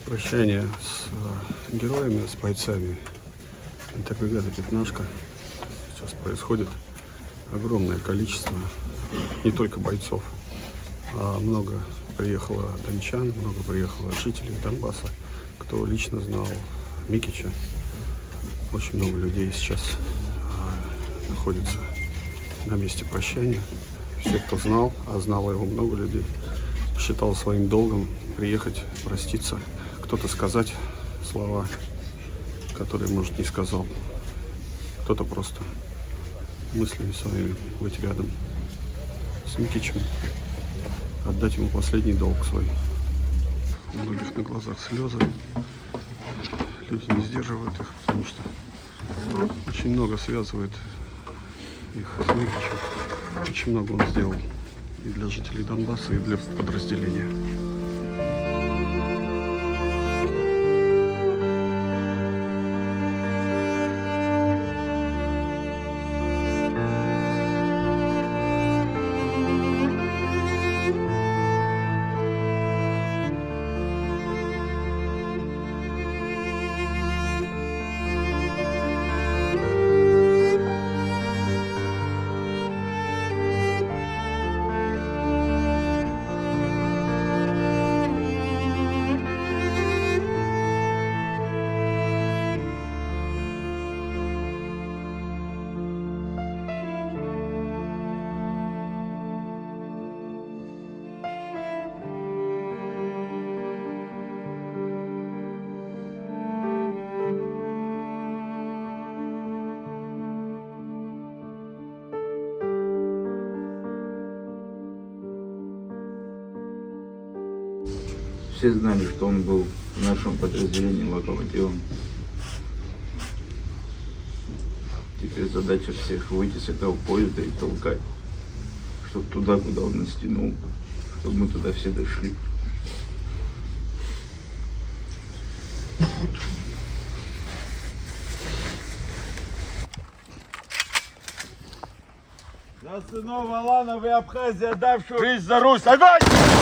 Прощание с героями, с бойцами интербригады «Пятнашка». Сейчас происходит огромное количество, не только бойцов, а много приехало дончан, много приехало жителей Донбасса, кто лично знал Микича. Очень много людей сейчас находится на месте прощания. Все, кто знал, а знало его много людей, считал своим долгом приехать, проститься, кто-то сказать слова, которые, может, не сказал, кто-то просто мыслями своими быть рядом с Микичем, отдать ему последний долг свой. У многих на глазах слезы, люди не сдерживают их, потому что очень много связывает их с Микичем. Очень много он сделал и для жителей Донбасса, и для подразделения. Все знали, что он был в нашем подразделении локомотивом. Теперь задача всех выйти с этого поезда и толкать, чтобы туда, куда он нас тянул, чтобы мы туда все дошли. За сынов Аланов и Абхазии, отдавшего жизнь за Русь! Огонь!